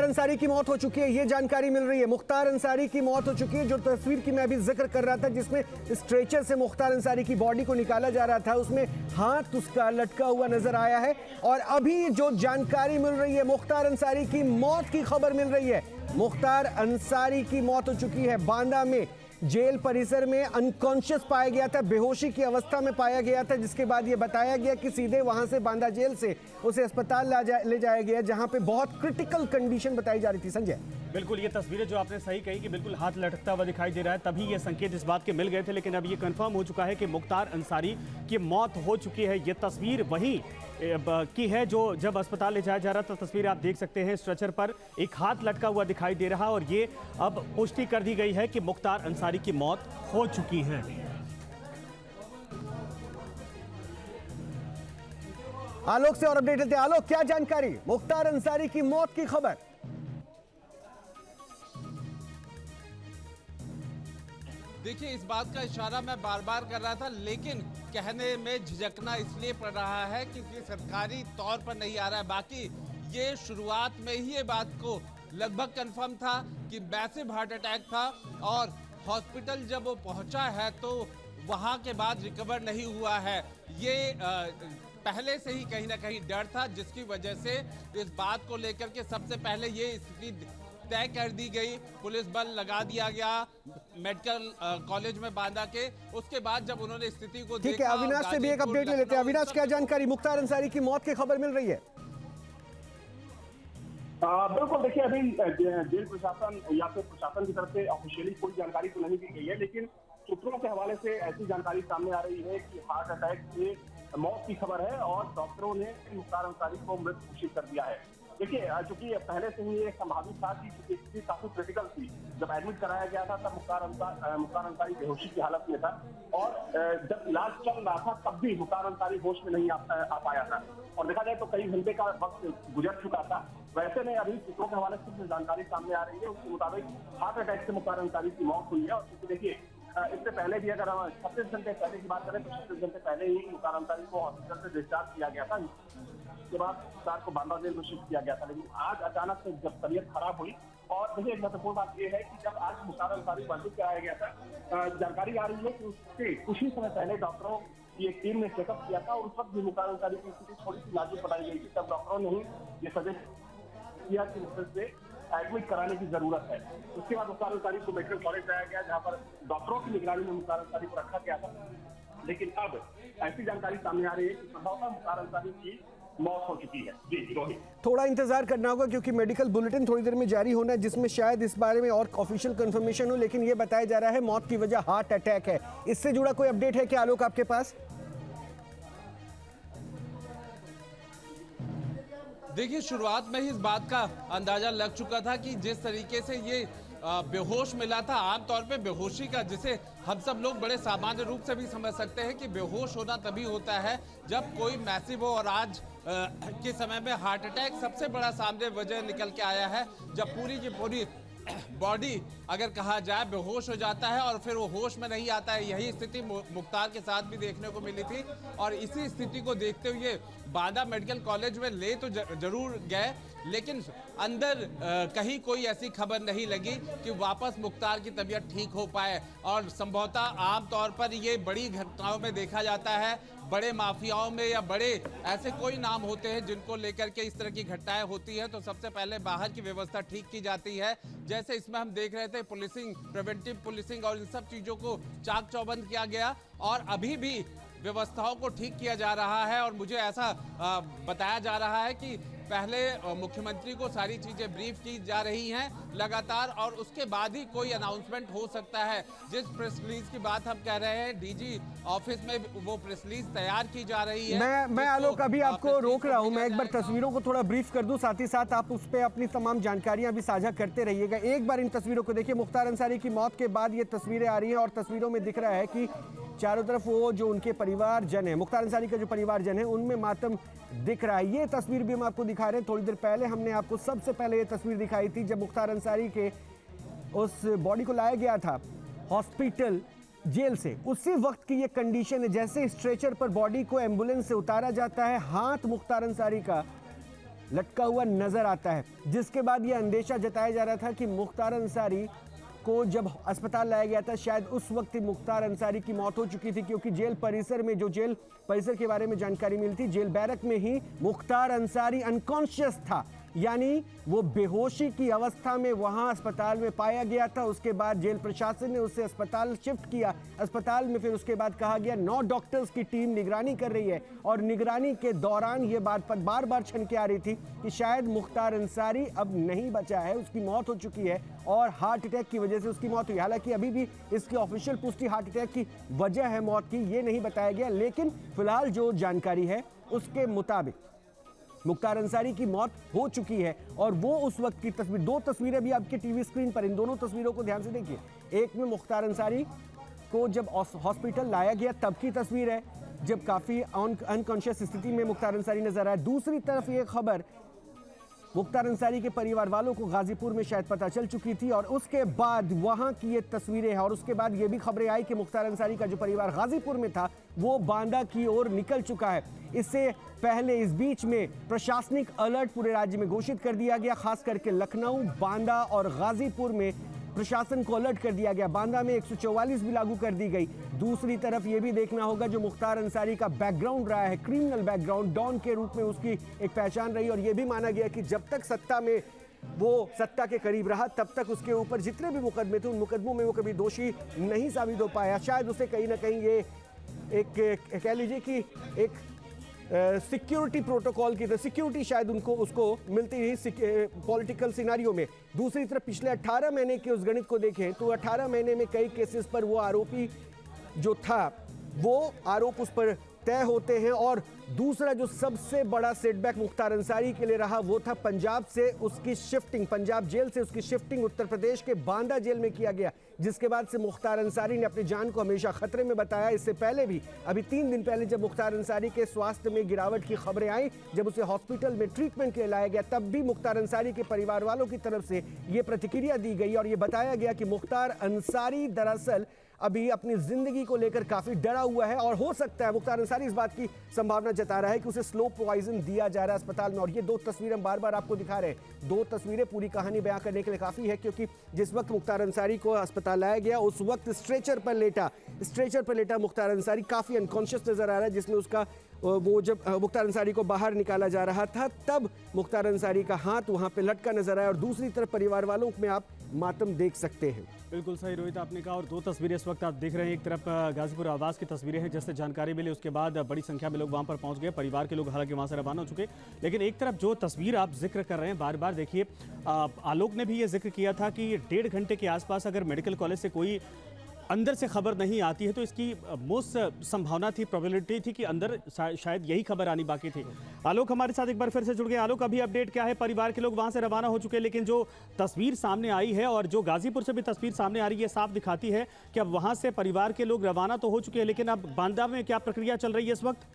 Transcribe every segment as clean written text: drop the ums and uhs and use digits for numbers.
अंसारी की मौत हो चुकी है, ये जानकारी मिल रही है। मुख्तार अंसारी की मौत हो चुकी है। जो तस्वीर की मैं अभी जिक्र कर रहा था, जिसमें स्ट्रेचर से मुख्तार अंसारी की बॉडी को निकाला जा रहा था, उसमें हाथ उसका लटका हुआ नजर आया है। और अभी जो जानकारी मिल रही है, मुख्तार अंसारी की मौत की खबर मिल रही है। मुख्तार अंसारी की मौत हो चुकी है। बांदा में जेल परिसर में अनकॉन्शियस पाया गया था, बेहोशी की अवस्था में पाया गया था, जिसके बाद यह बताया गया कि सीधे वहां से बांदा जेल से उसे अस्पताल ले जाया गया, जहां पे बहुत क्रिटिकल कंडीशन बताई जा रही थी। संजय, बिल्कुल ये तस्वीरें जो आपने सही कही कि बिल्कुल हाथ लटकता हुआ दिखाई दे रहा है, तभी ये संकेत इस बात के मिल गए थे, लेकिन अब ये कंफर्म हो चुका है कि मुख्तार अंसारी की मौत हो चुकी है। ये तस्वीर वही की है जो जब अस्पताल ले जाया जा रहा था। तस्वीर आप देख सकते हैं, स्ट्रेचर पर एक हाथ लटका हुआ दिखाई दे रहा, और ये अब पुष्टि कर दी गई है कि मुख्तार अंसारी की मौत हो चुकी है। आलोक से और अपडेट लेते हैं। आलोक, क्या जानकारी, मुख्तार अंसारी की मौत की खबर? देखिए, इस बात का इशारा मैं बार बार कर रहा था, लेकिन कहने में झिझकना इसलिए पड़ रहा है क्योंकि सरकारी तौर पर नहीं आ रहा है। बाकी ये शुरुआत में ही ये बात को लगभग कंफर्म था कि मैसिव हार्ट अटैक था, और हॉस्पिटल जब वो पहुंचा है तो वहां के बाद रिकवर नहीं हुआ है। ये पहले से ही कहीं ना कहीं डर था, जिसकी वजह से इस बात को लेकर के सबसे पहले ये स्थिति तय कर दी गई, पुलिस बल लगा दिया गया मेडिकल कॉलेज में बांदा के। उसके बाद जब उन्होंने स्थिति को ठीक है, अविनाश से भी एक अपडेट ले लेते हैं। अविनाश, क्या जानकारी, मुख्तार अंसारी की मौत की खबर मिल रही है? बिल्कुल, देखिए अभी जेल प्रशासन या फिर प्रशासन की तरफ से ऑफिशियली कोई जानकारी तो नहीं दी गई है, लेकिन सूत्रों के हवाले से ऐसी जानकारी सामने आ रही है कि हार्ट अटैक से मौत की खबर है और डॉक्टरों ने मुख्तार अंसारी को मृत घोषित कर दिया है। देखिए, चूंकि पहले से ही ये संभावित था कि स्थिति काफी क्रिटिकल थी, जब एडमिट कराया गया था तब मुख्तार अंसारी बेहोशी की हालत में था, और जब इलाज चल रहा था तब भी मुख्तार अंसारी होश में नहीं आ पाया था, और देखा जाए तो कई घंटे का वक्त गुजर चुका था। वैसे में अभी सूत्रों के हवाले से जो जानकारी सामने आ रही है उसके मुताबिक हार्ट अटैक से मुख्तार अंसारी की मौत हुई है। और क्योंकि देखिए, इससे पहले भी अगर हम 36 घंटे पहले की बात करें तो 36 घंटे पहले ही मुख्तार अंसारी को हॉस्पिटल से डिस्चार्ज किया गया था। उसके बाद मुख्तार को बांदा जेल में शिफ्ट किया गया था, लेकिन आज अचानक से जब तबीयत खराब हुई, और देखिए एक महत्वपूर्ण बात यह है कि जब आज मुख्तार अंसारी को एडमिट कराया गया था, जानकारी आ रही है कि उससे कुछ ही समय पहले डॉक्टरों की एक टीम ने चेकअप किया था, और उस वक्त भी मुख्तार अंसारी की स्थिति थोड़ी सी नाजुक बताई गई थी। तब डॉक्टरों ने ही ये सजेस्ट किया कि उसे एडमिट कराने की जरूरत है। उसके बाद मुख्तार अंसारी को मेडिकल कॉलेज लाया गया, जहां पर डॉक्टरों की निगरानी में मुख्तार अंसारी को रखा गया था। लेकिन अब ऐसी जानकारी सामने आ रही है कि संभवतः मुख्तार अंसारी की मौत हो चुकी है। जी रोहित, थोड़ा इंतजार करना होगा क्योंकि मेडिकल बुलेटिन थोड़ी देर में जारी होना है, जिसमें शायद इस बारे में और ऑफिशियल कंफर्मेशन हो, लेकिन ये बताया जा रहा है मौत की वजह हार्ट अटैक है। इससे जुड़ा कोई अपडेट है क्या आलोक आपके पास? देखिए, शुरुआत में ही इस बात का अंदाजा लग चुका था कि जिस तरीके से ये बेहोश मिला था, आमतौर पे बेहोशी का, जिसे हम सब लोग बड़े सामान्य रूप से भी समझ सकते हैं कि बेहोश होना तभी होता है जब कोई मैसिव हो, और आज के समय में हार्ट अटैक सबसे बड़ा सामने वजह निकल के आया है, जब पूरी की पूरी बॉडी अगर कहा जाए बेहोश हो जाता है और फिर वो होश में नहीं आता है। यही स्थिति मुख्तार के साथ भी देखने को मिली थी, और इसी स्थिति को देखते हुए बांदा मेडिकल कॉलेज में ले तो जरूर गए, लेकिन अंदर कहीं कोई ऐसी खबर नहीं लगी कि वापस मुख्तार की तबीयत ठीक हो पाए। और संभवतः आमतौर पर ये बड़ी घटनाओं में देखा जाता है, बड़े माफियाओं में या बड़े ऐसे कोई नाम होते हैं जिनको लेकर के इस तरह की घटनाएं होती हैं, तो सबसे पहले बाहर की व्यवस्था ठीक की जाती है। जैसे इसमें हम देख रहे थे, पुलिसिंग, प्रिवेंटिव पुलिसिंग और इन सब चीजों को चाक चौबंद किया गया, और अभी भी व्यवस्थाओं को ठीक किया जा रहा है। और मुझे ऐसा बताया जा रहा है कि पहले मुख्यमंत्री को सारी चीजें ब्रीफ की जा रही हैं लगातार, और उसके बाद ही कोई अनाउंसमेंट हो सकता है। जिस प्रेस रिलीज की बात हम कह रहे हैं, डीजी ऑफिस में वो प्रेस रिलीज तैयार की जा रही है। मैं आलोक अभी आपको रोक रहा हूं, मैं एक बार तस्वीरों को थोड़ा ब्रीफ कर दूं, साथ ही साथ आप उस पर अपनी तमाम जानकारियां भी साझा करते रहिएगा। एक बार इन तस्वीरों को देखिए। मुख्तार अंसारी की मौत के बाद ये तस्वीरें आ रही हैं, और तस्वीरों में दिख रहा है कि चारों तरफ वो जो उनके परिवारजन है, मुख्तार अंसारी का जो परिवारजन है, उनमें मातम दिख रहा है। ये तस्वीर भी हम आपको दिखा रहे हैं। थोड़ी देर पहले हमने आपको सबसे पहले ये तस्वीर दिखाई थी जब मुख्तार अंसारी के उस बॉडी को लाया गया था हॉस्पिटल जेल से। उसी वक्त की ये कंडीशन है, जैसे स्ट्रेचर पर बॉडी को एम्बुलेंस से उतारा जाता है, हाथ मुख्तार अंसारी का लटका हुआ नजर आता है, जिसके बाद यह अंदेशा जताया जा रहा था कि मुख्तार अंसारी को जब अस्पताल लाया गया था शायद उस वक्त ही मुख्तार अंसारी की मौत हो चुकी थी, क्योंकि जेल परिसर में, जो जेल परिसर के बारे में जानकारी मिली थी, जेल बैरक में ही मुख्तार अंसारी अनकॉन्शियस था, यानी वो बेहोशी की अवस्था में वहां अस्पताल में पाया गया था। उसके बाद जेल प्रशासन ने उसे अस्पताल शिफ्ट किया। अस्पताल में फिर उसके बाद कहा गया 9 डॉक्टर्स की टीम निगरानी कर रही है, और निगरानी के दौरान ये बात पर बार बार छनके आ रही थी कि शायद मुख्तार अंसारी अब नहीं बचा है, उसकी मौत हो चुकी है और हार्ट अटैक की वजह से उसकी मौत हुई। हालांकि अभी भी इसकी ऑफिशियल पुष्टि हार्ट अटैक की वजह है मौत की, ये नहीं बताया गया, लेकिन फिलहाल जो जानकारी है उसके मुताबिक मुख्तार अंसारी की मौत हो चुकी है। और वो उस वक्त की तस्वीर, 2 तस्वीरें भी आपके टीवी स्क्रीन पर, इन दोनों तस्वीरों को ध्यान से देखिए। एक में मुख्तार अंसारी को जब हॉस्पिटल लाया गया तब की तस्वीर है, जब काफ़ी अनकॉन्शियस स्थिति में मुख्तार अंसारी नजर आया। दूसरी तरफ ये खबर मुख्तार अंसारी के परिवार वालों को गाजीपुर में शायद पता चल चुकी थी, और उसके बाद वहां की ये तस्वीरें हैं। और उसके बाद ये भी खबरें आई कि मुख्तार अंसारी का जो परिवार गाजीपुर में था वो बांदा की ओर निकल चुका है। इससे पहले इस बीच में प्रशासनिक अलर्ट पूरे राज्य में घोषित कर दिया गया, खास करके लखनऊ, बांदा और गाजीपुर में प्रशासन को अलर्ट कर दिया गया। बांदा में 144 भी लागू कर दी गई। दूसरी तरफ ये भी देखना होगा जो मुख्तार अंसारी का बैकग्राउंड रहा है, क्रिमिनल बैकग्राउंड, डॉन के रूप में उसकी एक पहचान रही, और ये भी माना गया कि जब तक सत्ता के करीब रहा तब तक उसके ऊपर जितने भी मुकदमे थे उन मुकदमों में वो कभी दोषी नहीं साबित हो पाया। शायद उसे कहीं ना कहीं ये एक कह लीजिए कि एक सिक्योरिटी प्रोटोकॉल की तरह सिक्योरिटी शायद उसको मिलती रही पॉलिटिकल सिनारियो में। दूसरी तरफ पिछले 18 महीने के उस गणित को देखें तो 18 महीने में कई केसेस पर वो आरोपी जो था वो आरोप उस पर तय होते हैं। और दूसरा जो सबसे बड़ा सेटबैक मुख्तार अंसारी के लिए रहा वो था पंजाब से उसकी शिफ्टिंग, पंजाब जेल से उसकी शिफ्टिंग उत्तर प्रदेश के बांदा जेल में किया गया, जिसके बाद से मुख्तार अंसारी ने अपनी जान को हमेशा खतरे में बताया। इससे पहले भी अभी 3 दिन पहले जब मुख्तार अंसारी के स्वास्थ्य में गिरावट की खबरें आई, जब उसे हॉस्पिटल में ट्रीटमेंट के लिए लाया गया, तब भी मुख्तार अंसारी के परिवार वालों की तरफ से ये प्रतिक्रिया दी गई और ये बताया गया कि मुख्तार अंसारी दरअसल अभी अपनी जिंदगी को लेकर काफी डरा हुआ है, और हो सकता है मुख्तार अंसारी इस बात की संभावना जता रहा है कि उसे स्लो पॉइजन दिया जा रहा है अस्पताल में। और ये 2 तस्वीरें हम बार बार आपको दिखा रहे हैं। 2 तस्वीरें पूरी कहानी बयां करने के लिए काफी है, क्योंकि जिस वक्त मुख्तार अंसारी को अस्पताल लाया गया उस वक्त स्ट्रेचर पर लेटा मुख्तार अंसारी काफी अनकॉन्शियस नजर आ रहा है, जिसमें उसका वो जब मुख्तार अंसारी को बाहर निकाला जा रहा था तब मुख्तार अंसारी का हाथ वहां पे लटका नजर आया, और दूसरी तरफ परिवार वालों में आप मातम देख सकते हैं। बिल्कुल सही रोहित आपने कहा, और 2 तस्वीरें इस वक्त आप देख रहे हैं। एक तरफ गाजीपुर आवास की तस्वीरें हैं, जिससे जानकारी मिली उसके बाद बड़ी संख्या में लोग वहां पर पहुंच गए, परिवार के लोग हालांकि वहां से रवाना हो चुके। लेकिन एक तरफ जो तस्वीर आप जिक्र कर रहे हैं बार बार देखिए, आलोक ने भी ये जिक्र किया था कि 1.5 घंटे के आसपास अगर मेडिकल कॉलेज से कोई अंदर से खबर नहीं आती है तो इसकी मोस्ट संभावना थी, प्रोबेबिलिटी थी कि अंदर शायद यही खबर आनी बाकी थी। आलोक हमारे साथ एक बार फिर से जुड़ गए। आलोक, अभी अपडेट क्या है? परिवार के लोग वहां से रवाना हो चुके, लेकिन जो तस्वीर सामने आई है और जो गाजीपुर से भी तस्वीर सामने आ रही है साफ दिखाती है कि अब वहां से परिवार के लोग रवाना तो हो चुके हैं, लेकिन अब बांदा में क्या प्रक्रिया चल रही है इस वक्त?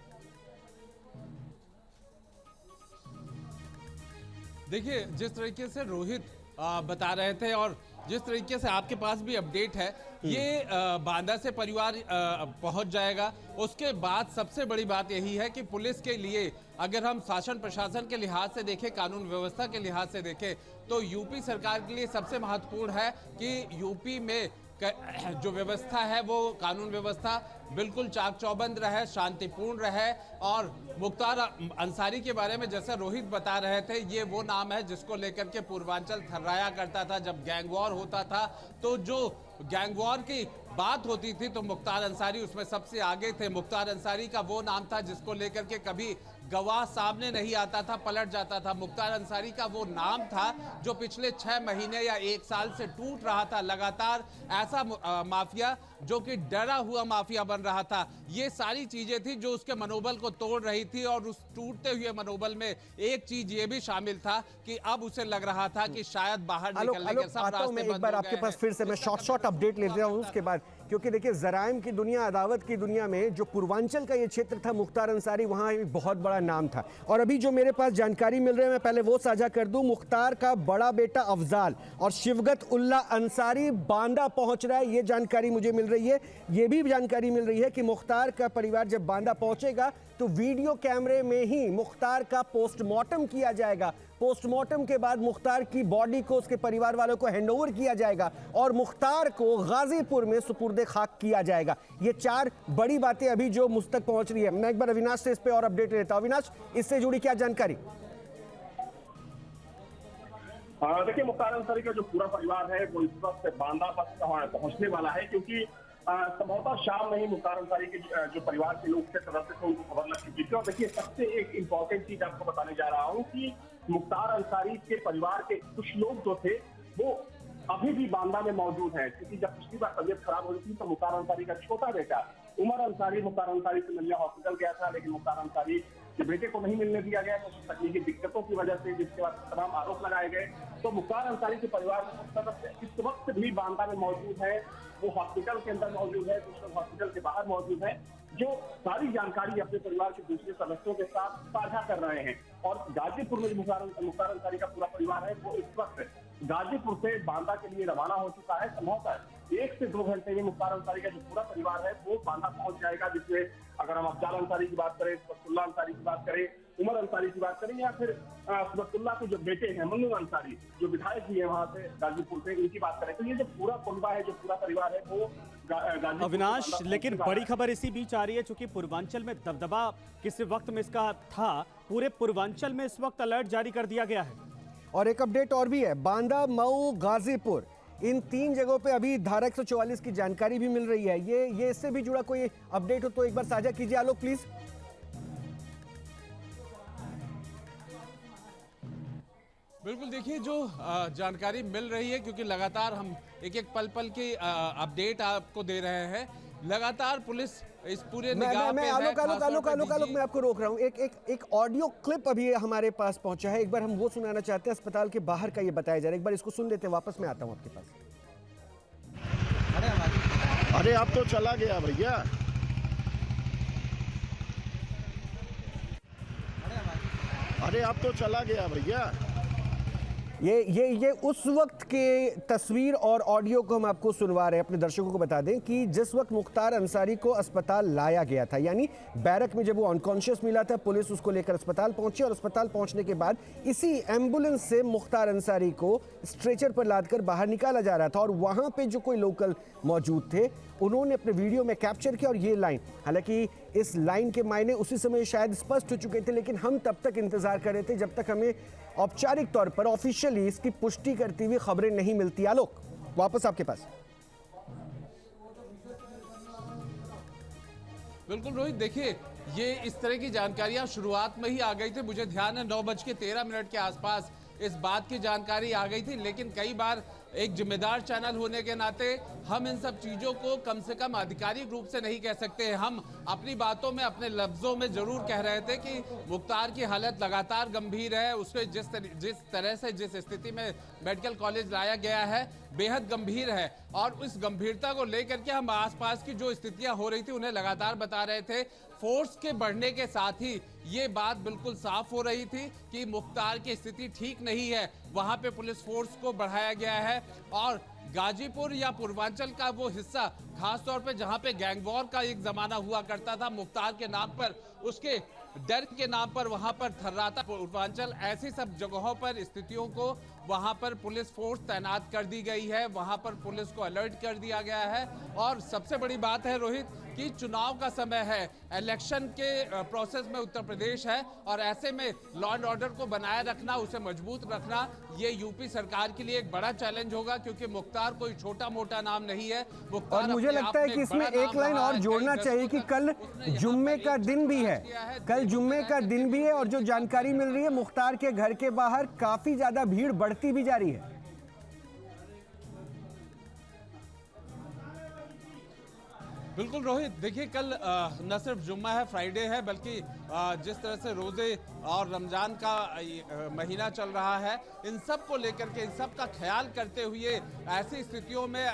देखिए, जिस तरीके से रोहित बता रहे थे और जिस तरीके से आपके पास भी अपडेट है, ये बांदा से परिवार पहुंच जाएगा। उसके बाद सबसे बड़ी बात यही है कि पुलिस के लिए अगर हम शासन प्रशासन के लिहाज से देखें, कानून व्यवस्था के लिहाज से देखें, तो यूपी सरकार के लिए सबसे महत्वपूर्ण है कि यूपी में जो व्यवस्था है वो कानून व्यवस्था बिल्कुल चाक चौबंद रहे, शांतिपूर्ण रहे। और मुख्तार अंसारी के बारे में जैसे रोहित बता रहे थे, ये वो नाम है जिसको लेकर के पूर्वांचल थर्राया करता था। जब गैंग वॉर होता था तो जो गैंग वॉर की बात होती थी तो मुख्तार अंसारी उसमें सबसे आगे थे। मुख्तार अंसारी का वो नाम था जिसको लेकर के कभी गवाह सामने नहीं आता था, पलट जाता था। मुख्तार अंसारी का वो नाम था जो पिछले 6 महीने या 1 साल से टूट रहा था लगातार। ऐसा माफिया जो कि डरा हुआ माफिया बन रहा था। ये सारी चीजें थी जो उसके मनोबल को तोड़ रही थी, और उस टूटते हुए मनोबल में एक चीज ये भी शामिल था कि अब उसे लग रहा था कि शायद बाहर निकलने के सब रास्ते बंद हो गए हैं। आपके पास फिर से मैं शॉर्ट अपडेट ले रहा हूं उसके बाद, क्योंकि देखिए जराइम की दुनिया, अदावत की दुनिया में जो पूर्वांचल का ये क्षेत्र था, मुख्तार अंसारी वहाँ एक बहुत बड़ा नाम था। और अभी जो मेरे पास जानकारी मिल रही है मैं पहले वो साझा कर दूं। मुख्तार का बड़ा बेटा अफजाल और शिवगत उल्ला अंसारी बांदा पहुंच रहा है, ये जानकारी मुझे मिल रही है। ये भी जानकारी मिल रही है कि मुख्तार का परिवार जब बांदा पहुंचेगा तो वीडियो कैमरे में ही मुख्तार का पोस्टमार्टम किया जाएगा। पोस्टमार्टम के बाद मुख्तार की बॉडी को उसके परिवार वालों को हैंडओवर किया जाएगा और मुख्तार को गाजीपुर में सुपुर्दे खाक किया जाएगा। ये 4 बड़ी बातें अभी जो मुझ तक पहुंच रही है। मैं एक बार अविनाश से इस पे और अपडेट लेता हूं। अविनाश, इससे जुड़ी क्या जानकारी? देखिए, मुख्तार अंसारी का जो पूरा परिवार है वो इस वक्त बांदा तक पहुंचने वाला है, क्योंकि संभवतः शाम में ही मुख्तार अंसारी के जो परिवार के लोग थे सदस्य थे उनको खबर लग चुकी थी। और देखिए, सबसे एक इम्पोर्टेंट चीज आपको बताने जा रहा हूँ कि मुख्तार अंसारी के परिवार के कुछ लोग जो थे वो अभी भी बांदा में मौजूद हैं, क्योंकि जब पिछली बार तबियत खराब हुई थी तो मुख्तार अंसारी का छोटा बेटा उमर अंसारी मुख्तार अंसारी से मिलने हॉस्पिटल गया था, लेकिन मुख्तार अंसारी के बेटे को नहीं मिलने दिया गया कुछ तकनीकी दिक्कतों की वजह से, जिसके बाद तमाम आरोप लगाए गए। तो मुख्तार अंसारी के परिवार में कुछ सदस्य इस वक्त भी बांदा में मौजूद है, वो हॉस्पिटल के अंदर मौजूद है, कुछ लोग हॉस्पिटल के बाहर मौजूद है, जो सारी जानकारी अपने परिवार के दूसरे सदस्यों के साथ साझा कर रहे हैं। और गाजीपुर में मुख्तार अंसारी का पूरा परिवार है वो इस वक्त गाजीपुर से बांदा के लिए रवाना हो चुका है। संभवतः 1 से 2 घंटे में मुख्तार अंसारी का जो पूरा परिवार है वो बांदा पहुंच जाएगा, जिसमें अगर हम अफजाल अंसारी की बात करें, सुबतुल्ला अंसारी की बात करें, उमर अंसारी की बात करें, या फिर सुबतुल्ला के जो बेटे हैं मन्नू अंसारी जो विधायक भी है वहां से गाजीपुर से, इनकी बात करें तो ये जो पूरा कुनबा है, जो पूरा परिवार है वो अविनाश, लेकिन बड़ी खबर इसी बीच आ रही है, चूंकि पूर्वांचल में दबदबा किस वक्त में इसका था, पूरे पूर्वांचल में इस वक्त अलर्ट जारी कर दिया गया है। और एक अपडेट और भी है, बांदा, मऊ, गाजीपुर, इन 3 जगहों पे अभी धारा 144 की जानकारी भी मिल रही है। ये इससे भी जुड़ा कोई अपडेट हो तो एक बार साझा कीजिए आलोक प्लीज। बिल्कुल, देखिए जो जानकारी मिल रही है, क्योंकि लगातार हम एक एक पल की अपडेट आपको दे रहे हैं। लगातार पुलिस इस पूरे निगाह पे है। आलोक मैं आपको रोक रहा हूँ। एक ऑडियो क्लिप अभी हमारे पास पहुंचा है, एक बार हम वो सुनाना चाहते हैं। अस्पताल के बाहर का ये बताया जा रहा है, एक बार इसको सुन लेते हैं, वापस मैं आता हूँ आपके पास। अरे अब तो चला गया भैया। अरे अब तो चला गया भैया। ये उस वक्त के तस्वीर और ऑडियो को हम आपको सुनवा रहे हैं। अपने दर्शकों को बता दें कि जिस वक्त मुख्तार अंसारी को अस्पताल लाया गया था, यानी बैरक में जब वो अनकॉन्शियस मिला था, पुलिस उसको लेकर अस्पताल पहुंची और अस्पताल पहुंचने के बाद इसी एम्बुलेंस से मुख्तार अंसारी को स्ट्रेचर पर लादकर बाहर निकाला जा रहा था। और वहां पे जो कोई लोकल मौजूद थे उन्होंने अपने वीडियो में कैप्चर किया और ये लाइन, हालांकि इस लाइन के मायने उसी समय शायद स्पष्ट हो चुके थे, लेकिन हम तब तक इंतजार कर रहे थे जब तक हमें औपचारिक तौर पर ऑफिशियली इसकी पुष्टि करती हुई खबरें नहीं मिलती। आलोक, वापस आपके पास। बिल्कुल रोहित, देखिए ये इस तरह की जानकारियां शुरुआत में ही आ गई थी। मुझे ध्यान है 9:13 के आसपास इस बात की जानकारी आ गई थी, लेकिन कई बार एक जिम्मेदार चैनल होने के नाते हम इन सब चीजों को कम से कम आधिकारिक रूप से नहीं कह सकते। हम अपनी बातों में, अपने लफ्जों में जरूर कह रहे थे कि मुख्तार की हालत लगातार गंभीर है, उसको जिस तरह से जिस स्थिति में मेडिकल कॉलेज लाया गया है बेहद गंभीर है। और इस गंभीरता को लेकर के हम आसपास की जो स्थितियां हो रही थी उन्हें लगातार बता रहे थे। फोर्स के बढ़ने के साथ ही ये बात बिल्कुल साफ हो रही थी कि मुख्तार की स्थिति ठीक नहीं है। वहां पे पुलिस फोर्स को बढ़ाया गया है और गाजीपुर या पूर्वांचल का वो हिस्सा, खासतौर पे जहां पे गैंग वॉर का एक जमाना हुआ करता था मुख्तार के नाम पर, उसके डर के नाम पर वहां पर थर्राता पूर्वांचल, ऐसी सब जगहों पर स्थितियों को वहां पर पुलिस फोर्स तैनात कर दी गई है, वहां पर पुलिस को अलर्ट कर दिया गया है। और सबसे बड़ी बात है रोहित कि चुनाव का समय है, इलेक्शन के प्रोसेस में उत्तर प्रदेश है और ऐसे में लॉ एंड ऑर्डर को बनाए रखना, उसे मजबूत रखना, ये यूपी सरकार के लिए एक बड़ा चैलेंज होगा, क्योंकि मुख्तार कोई छोटा मोटा नाम नहीं है। और मुझे लगता है कि इसमें एक लाइन और जोड़ना चाहिए कि कल जुम्मे का दिन भी है, कल जुम्मे का दिन भी है और जो जानकारी मिल रही है मुख्तार के घर के बाहर काफी ज्यादा भीड़ बढ़ती भी जा रही है। बिल्कुल रोहित, देखिए कल न सिर्फ जुम्मा है, फ्राइडे है, बल्कि जिस तरह से रोजे और रमजान का महीना चल रहा है, इन सब को लेकर के, इन सब का ख्याल करते हुए ऐसी स्थितियों में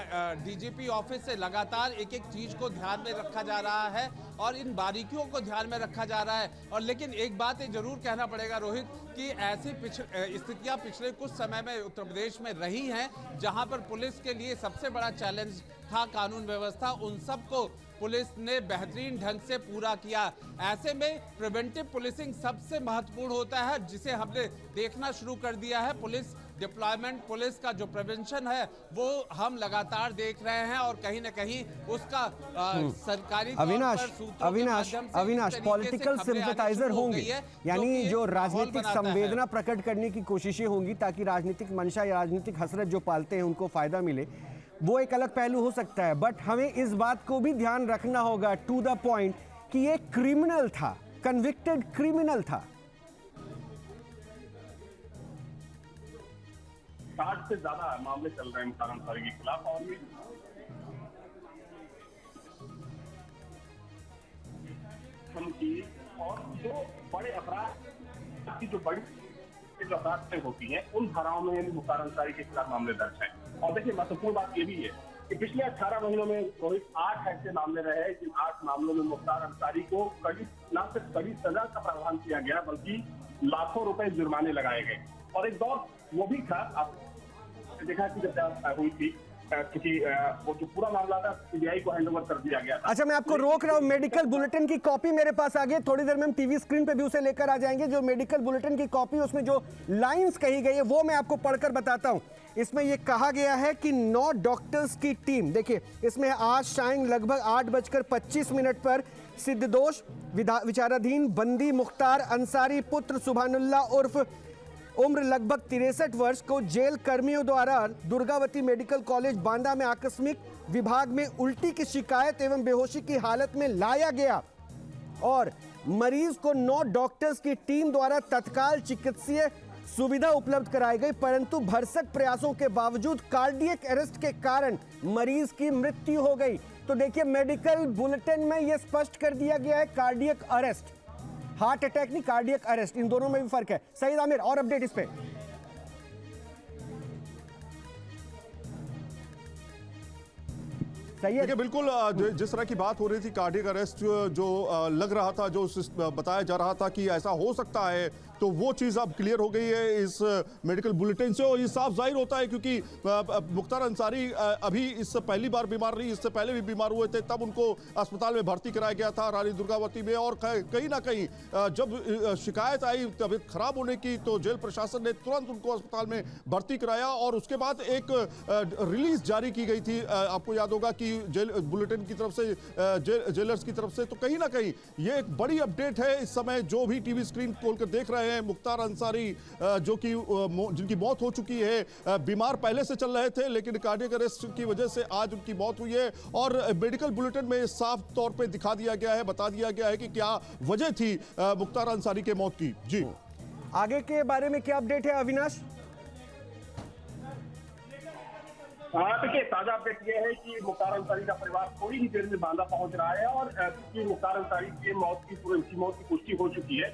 डीजीपी ऑफिस से लगातार एक एक चीज को ध्यान में रखा जा रहा है और इन बारीकियों को ध्यान में रखा जा रहा है। और लेकिन एक बात जरूर कहना पड़ेगा रोहित कि ऐसी स्थितियां पिछले कुछ समय में उत्तर प्रदेश में रही हैं, जहां पर पुलिस के लिए सबसे बड़ा चैलेंज था कानून व्यवस्था, उन सब को पुलिस ने बेहतरीन ढंग से पूरा किया। ऐसे में प्रिवेंटिव पुलिसिंग सबसे महत्वपूर्ण होता है, जिसे हमने देखना शुरू कर दिया है। पुलिस डिप्लॉयमेंट, पुलिस का जो प्रिवेंशन है वो हम लगातार देख रहे हैं और कहीं ना कहीं उसका सरकारी अविनाश पॉलिटिकल सिंपैथाइजर होंगे, यानी जो राजनीतिक संवेदना प्रकट करने की कोशिशें होंगी ताकि राजनीतिक मंशा या राजनीतिक हसरत जो पालते हैं उनको फायदा मिले, वो एक अलग पहलू हो सकता है। बट हमें इस बात को भी ध्यान रखना होगा टू द पॉइंट कि ये क्रिमिनल था, कन्विक्टेड क्रिमिनल था। 60 से ज्यादा मामले चल रहे हैं मुख्तार अंसारी के खिलाफ और ये की और जो बड़े अपराध की जो अपराध होती हैं उन धाराओं में मुख्तार अंसारी के खिलाफ मामले दर्ज हैं। और देखिए महत्वपूर्ण बात ये भी है कि पिछले 18 महीनों में रोहित 8 ऐसे मामले रहे हैं जिन 8 मामलों में मुख्तार अंसारी को कड़ी, न सिर्फ कड़ी सजा का प्रावधान किया गया बल्कि लाखों रुपए जुर्माने लगाए गए। और एक दौर वो भी था, आपने देखा कि जब हुई थी क्योंकि वो जो पूरा मामला था सीबीआई को हैंडओवर कर दिया गया था। अच्छा, मैं आपको रोक रहा हूँ, मेडिकल बुलेटिन की कॉपी मेरे पास आ गई, थोड़ी देर में हम टीवी स्क्रीन पे भी उसे लेकर आ जाएंगे। जो मेडिकल बुलेटिन की कॉपी, उसमें जो लाइंस कही गई है वो मैं आपको पढ़कर बताता हूँ। इसमें यह कहा गया है कि 9 डॉक्टर्स की टीम, देखिए इसमें आज शाम लगभग 8:25 पर सिद्धदोष विचाराधीन बंदी मुख्तार अंसारी पुत्र सुभानुल्लाह उर्फ उम्र लगभग 63 वर्ष को जेल कर्मियों द्वारा दुर्गावती मेडिकल कॉलेज बांदा में आकस्मिक विभाग में उल्टी की शिकायत एवं बेहोशी की हालत में लाया गया और मरीज को 9 डॉक्टर्स की टीम द्वारा तत्काल चिकित्सीय सुविधा उपलब्ध कराई गई, परंतु भरसक प्रयासों के बावजूद कार्डियक अरेस्ट के कारण मरीज की मृत्यु हो गई। तो देखिए मेडिकल बुलेटिन में यह स्पष्ट कर दिया गया है कार्डियक अरेस्ट, हार्ट अटैक नहीं, कार्डियक अरेस्ट, इन दोनों में भी फर्क है। सईद आमिर और अपडेट इस पे। देखिए बिल्कुल जिस तरह की बात हो रही थी कार्डियक अरेस्ट जो लग रहा था, जो बताया जा रहा था कि ऐसा हो सकता है, तो वो चीज़ अब क्लियर हो गई है इस मेडिकल बुलेटिन से। और ये साफ जाहिर होता है क्योंकि मुख्तार अंसारी अभी इससे पहली बार बीमार नहीं, इससे पहले भी बीमार हुए थे, तब उनको अस्पताल में भर्ती कराया गया था रानी दुर्गावती में। और कहीं ना कहीं जब शिकायत आई तबीयत खराब होने की तो जेल प्रशासन ने तुरंत उनको अस्पताल में भर्ती कराया और उसके बाद एक रिलीज जारी की गई थी, आपको याद होगा कि जेल बुलेटिन की तरफ से, जेलर्स की तरफ से। तो कहीं ना कहीं ये एक बड़ी अपडेट है इस समय, जो भी टीवी स्क्रीन खोलकर देख रहे हैं। मुख्तार अंसारी जो कि जिनकी मौत हो चुकी है, बीमार पहले से चल रहे थे लेकिन कार्डियक अरेस्ट की वजह से आज उनकी मौत हुई है। और मेडिकल बुलेटिन में साफ तौर पे दिखा दिया गया है, बता दिया गया है कि क्या वजह थी मुख्तार अंसारी के मौत की। जी आगे के बारे में क्या अपडेट है अविनाश? देखिए ताजा अपडेट यह है कि मुख्तार अंसारी का परिवार थोड़ी ही देर में बांदा पहुंच रहा है और मुख्तार अंसारी की मौत की पुष्टि हो चुकी है।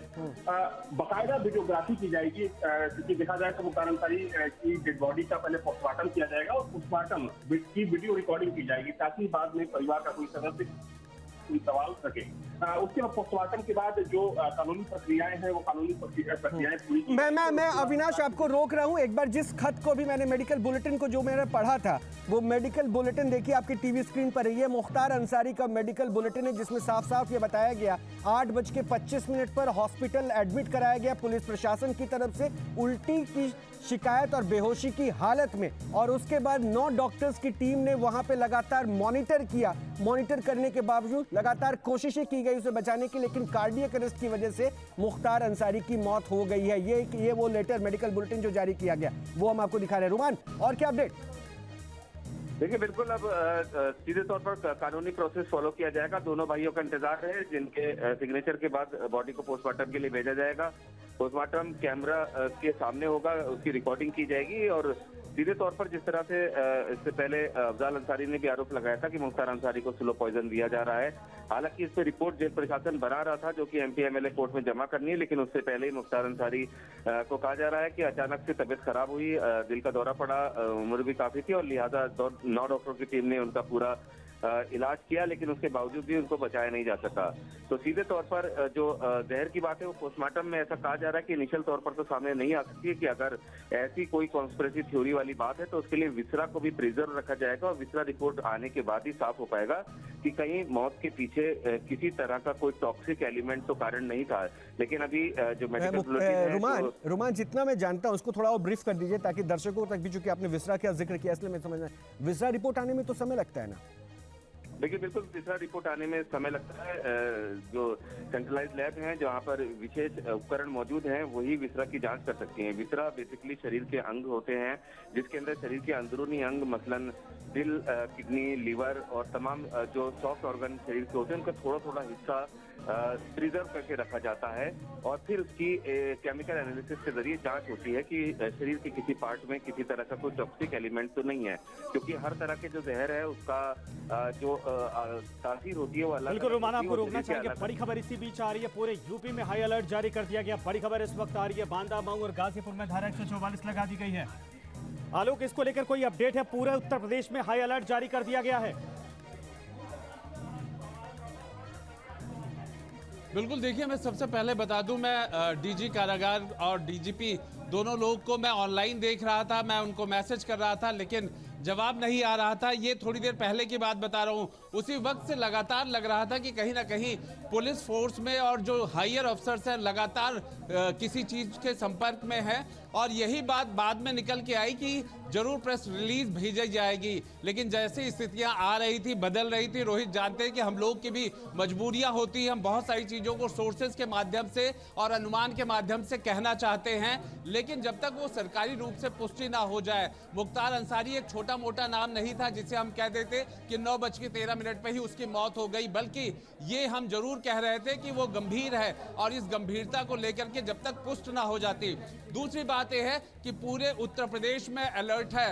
बाकायदा वीडियोग्राफी की जाएगी, क्योंकि देखा जाए तो मुख्तार अंसारी की डेड बॉडी का पहले पोस्टमार्टम किया जाएगा और पोस्टमार्टम की वीडियो रिकॉर्डिंग की जाएगी ताकि बाद में परिवार का कोई सदस्य कोई सवाल सके। उसके बाद पोस्टमार्टम के बाद जो कानूनी प्रक्रियाएं हैं वो कानूनी प्रक्रियाएं पूरी। मैं अविनाश आपको रोक रहा हूं, एक बार जिस खत को भी मैंने मेडिकल बुलेटिन को जो मैंने पढ़ा था वो मेडिकल बुलेटिन देखिए आपकी टीवी स्क्रीन पर है। ये मुख्तार अंसारी का मेडिकल बुलेटिन है जिसमें साफ साफ ये बताया गया 8:25 पर हॉस्पिटल एडमिट कराया गया पुलिस प्रशासन की तरफ से उल्टी की शिकायत और बेहोशी की हालत में, और उसके बाद 9 डॉक्टर्स की टीम ने वहां पे लगातार मॉनिटर किया। मॉनिटर करने के बावजूद लगातार कोशिशें की गई उसे बचाने की, लेकिन कार्डियक अरेस्ट की वजह से मुख्तार अंसारी की मौत हो गई है। ये वो लेटर मेडिकल बुलेटिन जो जारी किया गया वो हम आपको दिखा रहे हैं। रुमान और क्या अपडेट? देखिए बिल्कुल अब सीधे तौर पर कानूनी प्रोसेस फॉलो किया जाएगा। दोनों भाइयों का इंतजार है जिनके सिग्नेचर के बाद बॉडी को पोस्टमार्टम के लिए भेजा जाएगा। पोस्टमार्टम कैमरा के सामने होगा, उसकी रिकॉर्डिंग की जाएगी। और सीधे तौर पर जिस तरह से इससे पहले अफजाल अंसारी ने भी आरोप लगाया था कि मुख्तार अंसारी को स्लो पॉइजन दिया जा रहा है। हालांकि इस पर रिपोर्ट जेल प्रशासन बना रहा था, जो कि एमपी एमएलए कोर्ट में जमा करनी है, लेकिन उससे पहले ही मुख्तार अंसारी को कहा जा रहा है कि अचानक से तबीयत खराब हुई, दिल का दौरा पड़ा, उम्र भी काफी थी और लिहाजा 9 डॉक्टरों की टीम ने उनका पूरा इलाज किया, लेकिन उसके बावजूद भी उनको बचाया नहीं जा सका। तो सीधे तौर पर जो जहर की बात है वो पोस्टमार्टम में ऐसा कहा जा रहा है कि इनिशियल तौर पर तो सामने नहीं आ सकती है कि अगर ऐसी कोई कॉन्स्पिरेसी थ्योरी वाली बात है तो उसके लिए विसरा को भी प्रिजर्व रखा जाएगा और विसरा रिपोर्ट आने के बाद ही साफ हो पाएगा कि कहीं मौत के पीछे किसी तरह का कोई टॉक्सिक एलिमेंट तो कारण नहीं था। लेकिन अभी जो मेडिकल रुमान जितना मैं जानता हूँ उसको थोड़ा और ब्रीफ कर दीजिए ताकि दर्शकों तक भी, चूंकि आपने विसरा का जिक्र किया इसलिए मैं समझना, विसरा रिपोर्ट आने में तो समय लगता है ना? देखिए बिल्कुल तीसरा रिपोर्ट आने में समय लगता है। जो सेंट्रलाइज लैब हैं जहाँ पर विशेष उपकरण मौजूद हैं वही विसरा की जांच कर सकती हैं। विसरा बेसिकली शरीर के अंग होते हैं जिसके अंदर शरीर के अंदरूनी अंग मसलन दिल, किडनी, लीवर और तमाम जो सॉफ्ट ऑर्गन शरीर के होते हैं उनका थोड़ा थोड़ा हिस्सा प्रिजर्व करके रखा जाता है और फिर उसकी केमिकल एनालिसिस के जरिए जांच होती है कि शरीर के किसी पार्ट में किसी तरह का कोई टॉक्सिक एलिमेंट तो नहीं है, क्योंकि हर तरह के जो जहर है उसका जो तासीर होती है वो अलग। बिल्कुल रुमान, आपको रोकना चाहेंगे। बड़ी खबर इसी बीच आ रही है, पूरे यूपी में हाई अलर्ट जारी कर दिया गया। बड़ी खबर इस वक्त आ रही है, बांदा, मऊ और गाजीपुर में धारा 144 लगा दी गई है। आलोक, इसको लेकर कोई अपडेट है? पूरे उत्तर प्रदेश में हाई अलर्ट जारी कर दिया गया है। बिल्कुल, देखिए मैं सबसे पहले बता दूं, मैं डीजी कारागार और डीजीपी दोनों लोग को मैं ऑनलाइन देख रहा था, मैं उनको मैसेज कर रहा था लेकिन जवाब नहीं आ रहा था। ये थोड़ी देर पहले की बात बता रहा हूँ। उसी वक्त से लगातार लग रहा था कि कहीं ना कहीं पुलिस फोर्स में और जो हायर अफसर्स हैं लगातार किसी चीज के संपर्क में है और यही बात बाद में निकल के आई कि जरूर प्रेस रिलीज भेजी जाएगी। लेकिन जैसे स्थितियां आ रही थी, बदल रही थी, रोहित जानते हैं कि हम लोग की भी मजबूरियां होती हैं, हम बहुत सारी चीजों को सोर्सेज के माध्यम से और अनुमान के माध्यम से कहना चाहते हैं, लेकिन जब तक वो सरकारी रूप से पुष्टि ना हो जाए। मुख्तार अंसारी एक छोटा मोटा नाम नहीं था जिसे हम कह देते कि 9:13 पे ही उसकी मौत हो गई, बल्कि ये हम जरूर कह रहे थे कि वो गंभीर है और इस गंभीरता को लेकर के जब तक पुष्ट ना हो जाती। दूसरी बात यह है कि पूरे उत्तर प्रदेश में अलर्ट है।